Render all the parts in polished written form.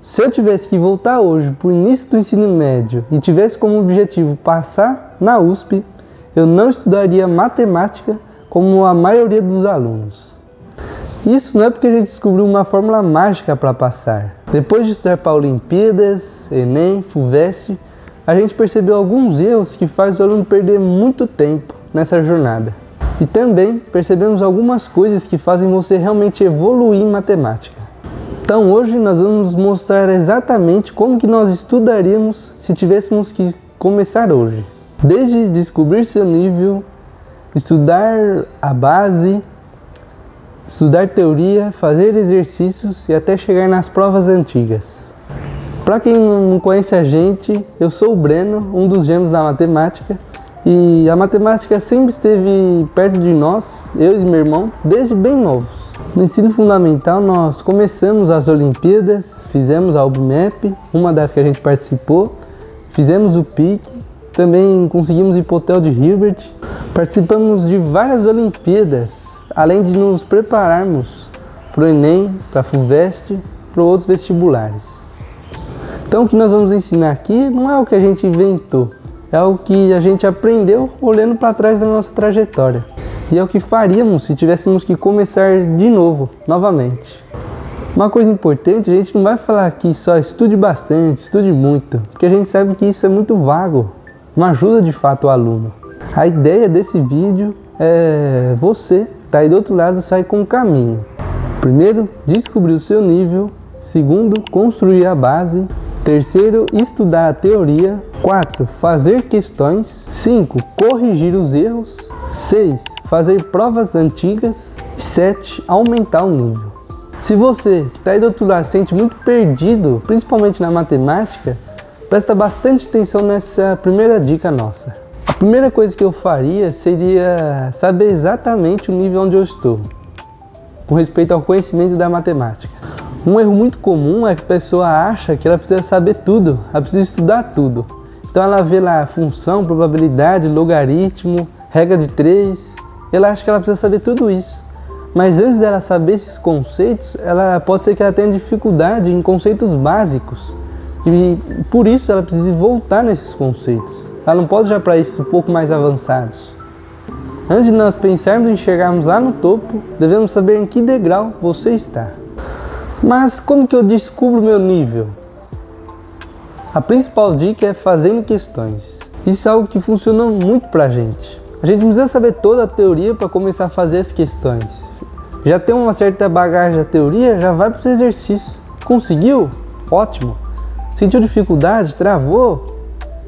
Se eu tivesse que voltar hoje para o início do ensino médio e tivesse como objetivo passar na USP, eu não estudaria matemática como a maioria dos alunos. Isso não é porque a gente descobriu uma fórmula mágica para passar. Depois de estudar para Olimpíadas, Enem, FUVEST, a gente percebeu alguns erros que fazem o aluno perder muito tempo nessa jornada. E também percebemos algumas coisas que fazem você realmente evoluir em matemática. Então hoje nós vamos mostrar exatamente como que nós estudaríamos se tivéssemos que começar hoje. Desde descobrir seu nível, estudar a base, estudar teoria, fazer exercícios e até chegar nas provas antigas. Para quem não conhece a gente, eu sou o Breno, um dos gêmeos da matemática, e a matemática sempre esteve perto de nós, eu e meu irmão, desde bem novos. No ensino fundamental nós começamos as Olimpíadas, fizemos a UBMEP, uma das que a gente participou, fizemos o PIC, também conseguimos ir para o Hotel de Hilbert, participamos de várias Olimpíadas, além de nos prepararmos para o Enem, para a FUVEST, para outros vestibulares. Então o que nós vamos ensinar aqui não é o que a gente inventou, é o que a gente aprendeu olhando para trás da nossa trajetória. E é o que faríamos se tivéssemos que começar de novo, novamente. Uma coisa importante, a gente não vai falar aqui só estude bastante, estude muito, porque a gente sabe que isso é muito vago, não ajuda de fato o aluno. A ideia desse vídeo é você, que está aí do outro lado, sair com um caminho. Primeiro, descobrir o seu nível. Segundo, construir a base. Terceiro, estudar a teoria. 4, fazer questões. 5, corrigir os erros. 6, fazer provas antigas. 7, aumentar o nível. Se você que está aí do outro lado se sente muito perdido, principalmente na matemática, presta bastante atenção nessa primeira dica nossa. A primeira coisa que eu faria seria saber exatamente o nível onde eu estou, com respeito ao conhecimento da matemática. Um erro muito comum é que a pessoa acha que ela precisa saber tudo, ela precisa estudar tudo. Então ela vê lá função, probabilidade, logaritmo, regra de 3, ela acha que ela precisa saber tudo isso. Mas antes dela saber esses conceitos, pode ser que ela tenha dificuldade em conceitos básicos. E por isso ela precisa voltar nesses conceitos. Ela não pode já para esses um pouco mais avançados. Antes de nós pensarmos em chegarmos lá no topo, devemos saber em que degrau você está. Mas como que eu descubro o meu nível? A principal dica é fazendo questões. Isso é algo que funciona muito pra gente. A gente não precisa saber toda a teoria para começar a fazer as questões. Já tem uma certa bagagem da teoria, já vai para o exercício. Conseguiu? Ótimo. Sentiu dificuldade? Travou?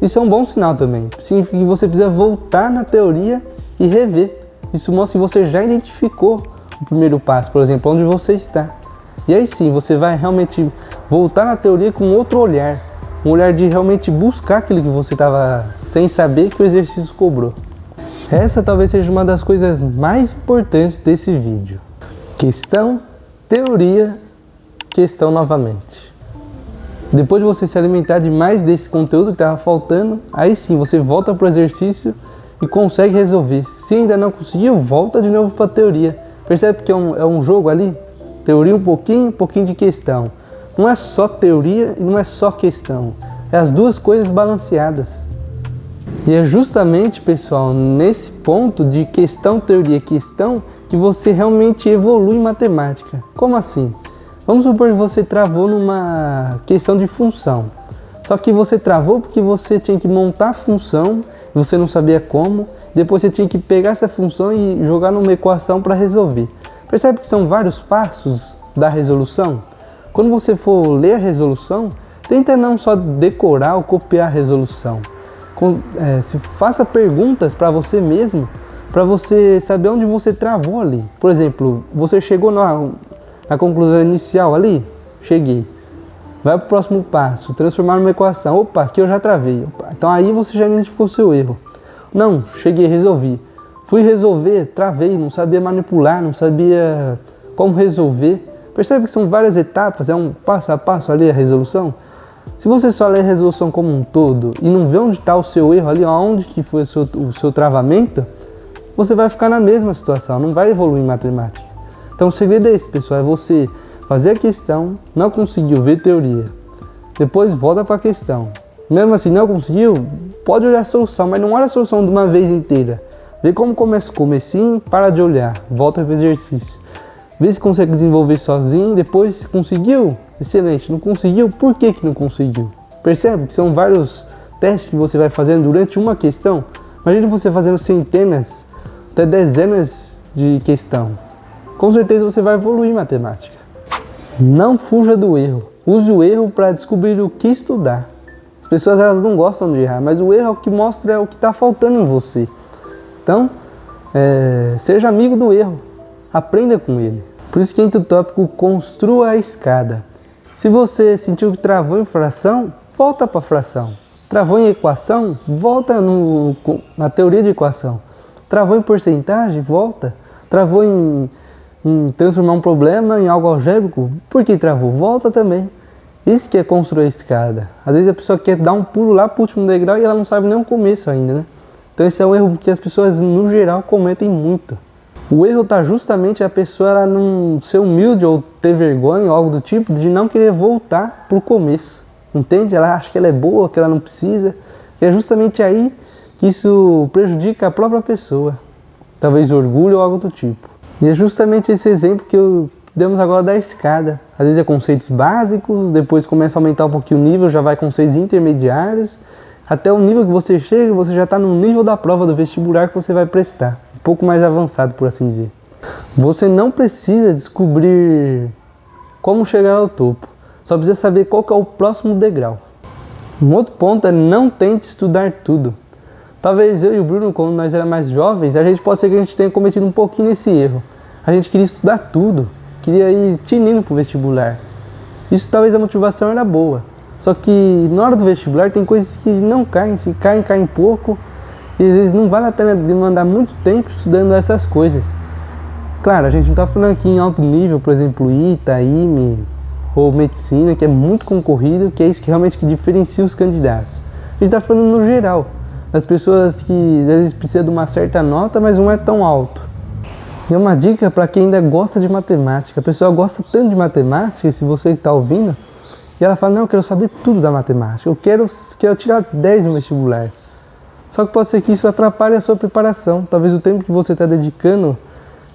Isso é um bom sinal também. Significa que você precisa voltar na teoria e rever. Isso mostra que você já identificou o primeiro passo, por exemplo, onde você está. E aí sim, você vai realmente voltar na teoria com outro olhar. Um olhar de realmente buscar aquilo que você estava sem saber que o exercício cobrou. Essa talvez seja uma das coisas mais importantes desse vídeo. Questão, teoria, questão novamente. Depois de você se alimentar de mais desse conteúdo que estava faltando, aí sim você volta para o exercício e consegue resolver. Se ainda não conseguiu, volta de novo para a teoria. Percebe que é um jogo ali? Teoria um pouquinho de questão. Não é só teoria e não é só questão. É as duas coisas balanceadas. E é justamente, pessoal, nesse ponto de questão, teoria, questão, que você realmente evolui em matemática. Como assim? Vamos supor que você travou numa questão de função. Só que você travou porque você tinha que montar a função, você não sabia como, depois você tinha que pegar essa função e jogar numa equação para resolver. Percebe que são vários passos da resolução? Quando você for ler a resolução, tenta não só decorar ou copiar a resolução. Se faça perguntas para você mesmo, para você saber onde você travou ali. Por exemplo, você chegou na conclusão inicial ali? Cheguei. Vai para o próximo passo, transformar numa equação. Opa, aqui eu já travei. Opa, então aí você já identificou o seu erro. Não, cheguei, resolvi. Fui resolver, travei, não sabia manipular, não sabia como resolver. Percebe que são várias etapas, é um passo a passo ali a resolução? Se você só lê a resolução como um todo e não vê onde está o seu erro ali, onde que foi o seu travamento, você vai ficar na mesma situação, não vai evoluir em matemática. Então o segredo é esse, pessoal, é você fazer a questão, não conseguiu ver teoria, depois volta para a questão. Mesmo assim, não conseguiu, pode olhar a solução, mas não olha a solução de uma vez inteira. Vê como começa o comecinho, para de olhar, volta para o exercício. Vê se consegue desenvolver sozinho, depois conseguiu, excelente. Não conseguiu, por que não conseguiu? Percebe que são vários testes que você vai fazendo durante uma questão. Imagina você fazendo centenas, até dezenas de questão. Com certeza você vai evoluir em matemática. Não fuja do erro. Use o erro para descobrir o que estudar. As pessoas elas não gostam de errar, mas o erro é o que mostra o que está faltando em você. Então, seja amigo do erro. Aprenda com ele. Por isso, quinto tópico, construa a escada. Se você sentiu que travou em fração, volta para a fração. Travou em equação, volta na teoria de equação. Travou em porcentagem, volta. Travou em transformar um problema em algo algébrico, por que travou? Volta também. Isso que é construir a escada. Às vezes a pessoa quer dar um pulo lá para o último degrau e ela não sabe nem o começo ainda, né? Então esse é um erro que as pessoas no geral cometem muito. O erro está justamente a pessoa ela não ser humilde ou ter vergonha ou algo do tipo de não querer voltar para o começo. Entende? Ela acha que ela é boa, que ela não precisa. E é justamente aí que isso prejudica a própria pessoa. Talvez orgulho ou algo do tipo. E é justamente esse exemplo que demos agora da escada. Às vezes é conceitos básicos, depois começa a aumentar um pouquinho o nível, já vai conceitos intermediários. Até o nível que você chega, você já está no nível da prova do vestibular que você vai prestar. Um pouco mais avançado, por assim dizer. Você não precisa descobrir como chegar ao topo. Só precisa saber qual que é o próximo degrau. Um outro ponto é não tente estudar tudo. Talvez eu e o Bruno, quando nós éramos mais jovens, pode ser que a gente tenha cometido um pouquinho nesse erro. A gente queria estudar tudo, queria ir tinindo para o vestibular. Isso talvez a motivação era boa. Só que na hora do vestibular tem coisas que não caem, se caem pouco. E às vezes não vale a pena demandar muito tempo estudando essas coisas. Claro, a gente não está falando aqui em alto nível, por exemplo, ITA, IME ou medicina, que é muito concorrido, que é isso que realmente que diferencia os candidatos. A gente está falando no geral, das pessoas que às vezes precisam de uma certa nota, mas não é tão alto. E é uma dica para quem ainda gosta de matemática. A pessoa gosta tanto de matemática, e se você está ouvindo, e ela fala, não, eu quero saber tudo da matemática, eu quero tirar 10 no vestibular. Só que pode ser que isso atrapalhe a sua preparação. Talvez o tempo que você está dedicando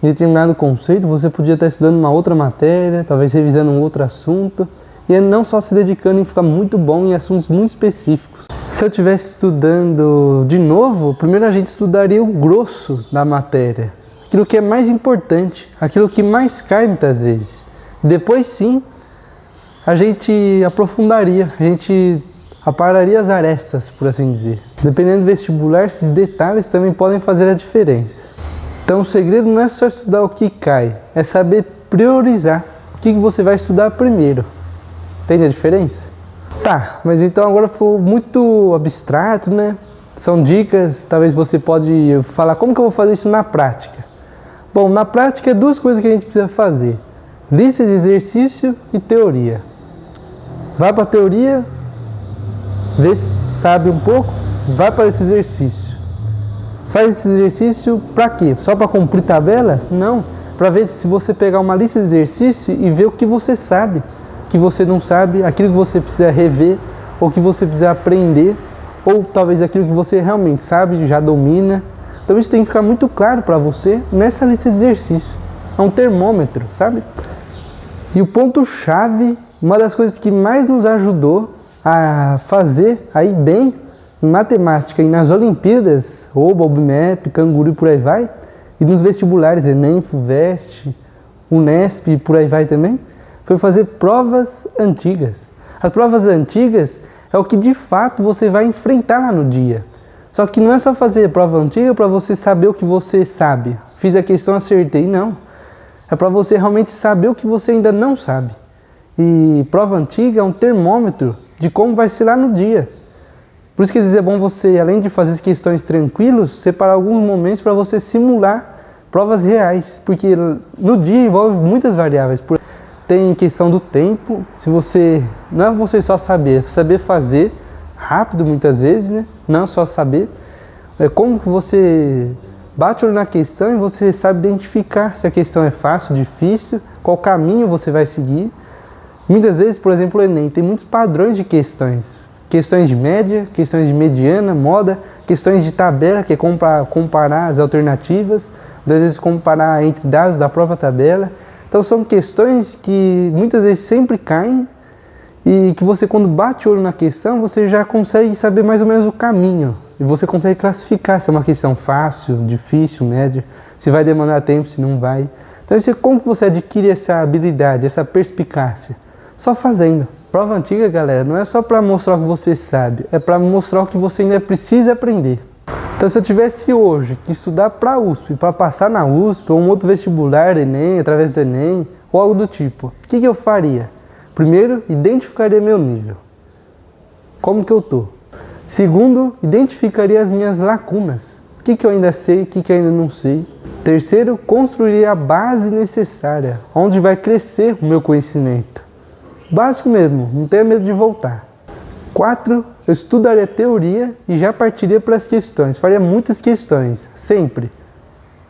em determinado conceito, você podia estar estudando uma outra matéria, talvez revisando um outro assunto, e não só se dedicando em ficar muito bom em assuntos muito específicos. Se eu estivesse estudando de novo, primeiro a gente estudaria o grosso da matéria, aquilo que é mais importante, aquilo que mais cai muitas vezes. Depois sim, a gente aprofundaria, a gente apararia as arestas, por assim dizer. Dependendo do vestibular, esses detalhes também podem fazer a diferença. Então o segredo não é só estudar o que cai, é saber priorizar o que você vai estudar primeiro. Entende a diferença? Tá, mas então agora ficou muito abstrato, né? São dicas, talvez você pode falar como que eu vou fazer isso na prática. Bom, na prática é duas coisas que a gente precisa fazer. Lista de exercício e teoria. Vai para a teoria, vê se sabe um pouco, vai para esse exercício. Faz esse exercício para quê? Só para cumprir tabela? Não. Para ver se você pegar uma lista de exercício e ver o que você sabe, o que você não sabe, aquilo que você precisa rever, ou que você precisa aprender, ou talvez aquilo que você realmente sabe, já domina. Então isso tem que ficar muito claro para você nessa lista de exercícios. É um termômetro, sabe? E o ponto-chave, uma das coisas que mais nos ajudou a fazer aí bem em matemática e nas Olimpíadas, OBA, OBMEP, Canguru e por aí vai, e nos vestibulares, Enem, FUVEST, Unesp e por aí vai também, foi fazer provas antigas. As provas antigas é o que de fato você vai enfrentar lá no dia. Só que não é só fazer prova antiga para você saber o que você sabe. Fiz a questão, acertei, não. É para você realmente saber o que você ainda não sabe. E prova antiga é um termômetro de como vai ser lá no dia. Por isso que às vezes é bom você, além de fazer as questões tranquilos, separar alguns momentos para você simular provas reais. Porque no dia envolve muitas variáveis. Tem questão do tempo, se você não é você só saber fazer rápido muitas vezes, né? Não só saber. É como que você bate o olho na questão e você sabe identificar se a questão é fácil, difícil, qual caminho você vai seguir. Muitas vezes, por exemplo, o Enem tem muitos padrões de questões. Questões de média, questões de mediana, moda, questões de tabela, que é comparar as alternativas, às vezes comparar entre dados da própria tabela. Então são questões que muitas vezes sempre caem e que você, quando bate o olho na questão, você já consegue saber mais ou menos o caminho. E você consegue classificar se é uma questão fácil, difícil, média, se vai demandar tempo, se não vai. Então como que você adquire essa habilidade, essa perspicácia? Só fazendo. Prova antiga, galera, não é só para mostrar o que você sabe, é para mostrar o que você ainda precisa aprender. Então se eu tivesse hoje que estudar para a USP, para passar na USP, ou um outro vestibular, Enem, através do Enem, ou algo do tipo, o que eu faria? Primeiro, identificaria meu nível. Como que eu tô? Segundo, identificaria as minhas lacunas. O que eu ainda sei, o que eu ainda não sei. Terceiro, construiria a base necessária, onde vai crescer o meu conhecimento. Básico mesmo, não tenha medo de voltar. 4, eu estudaria teoria e já partiria para as questões. Faria muitas questões, sempre.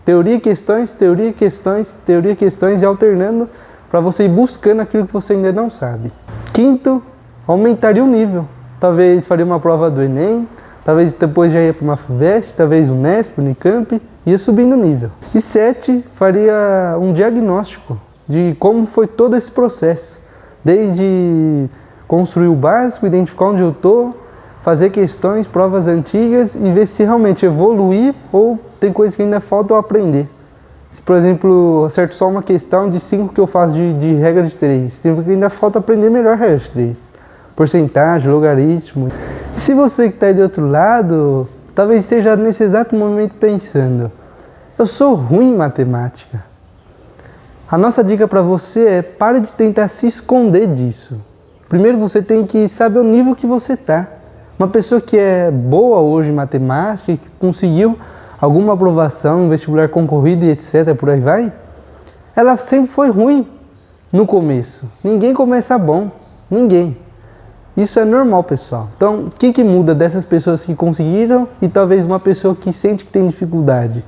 Teoria, questões, teoria, questões, teoria, questões e alternando para você ir buscando aquilo que você ainda não sabe. 5, aumentaria o nível. Talvez faria uma prova do Enem, talvez depois já ia para uma FUVEST, talvez um Unesp, Unicamp, ia subindo o nível. E 7, faria um diagnóstico de como foi todo esse processo. Desde construir o básico, identificar onde eu estou, fazer questões, provas antigas e ver se realmente evoluir ou tem coisas que ainda faltam aprender. Se, por exemplo, acerto só uma questão de 5 que eu faço de regra de 3, tem que ainda falta aprender melhor a regra de 3. Porcentagem, logaritmo. E se você que está aí do outro lado, talvez esteja nesse exato momento pensando, eu sou ruim em matemática. A nossa dica para você é pare de tentar se esconder disso. Primeiro você tem que saber o nível que você está. Uma pessoa que é boa hoje em matemática, que conseguiu alguma aprovação em vestibular concorrido e etc, por aí vai, ela sempre foi ruim no começo. Ninguém começa bom, ninguém. Isso é normal, pessoal. Então, o que muda dessas pessoas que conseguiram e talvez uma pessoa que sente que tem dificuldade?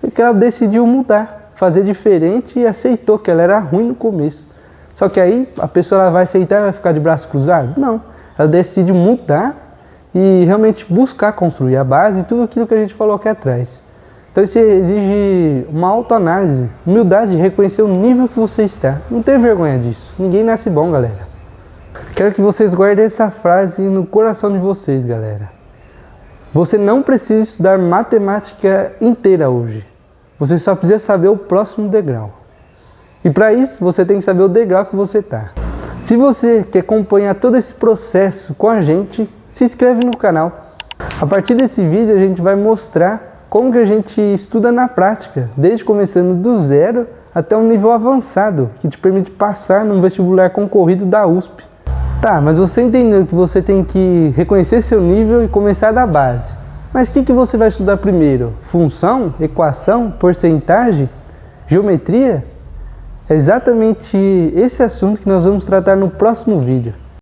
É que ela decidiu mudar, fazer diferente e aceitou que ela era ruim no começo. Só que aí a pessoa ela vai aceitar e vai ficar de braço cruzado? Não. Ela decide mudar e realmente buscar construir a base e tudo aquilo que a gente falou aqui atrás. Então isso exige uma autoanálise, humildade, reconhecer o nível que você está. Não tem vergonha disso. Ninguém nasce bom, galera. Quero que vocês guardem essa frase no coração de vocês, galera. Você não precisa estudar matemática inteira hoje. Você só precisa saber o próximo degrau. E para isso, você tem que saber o degrau que você está. Se você quer acompanhar todo esse processo com a gente, se inscreve no canal. A partir desse vídeo, a gente vai mostrar como que a gente estuda na prática, desde começando do zero até um nível avançado, que te permite passar num vestibular concorrido da USP. Tá, mas você entendeu que você tem que reconhecer seu nível e começar da base. Mas o que você vai estudar primeiro? Função? Equação? Porcentagem? Geometria? É exatamente esse assunto que nós vamos tratar no próximo vídeo.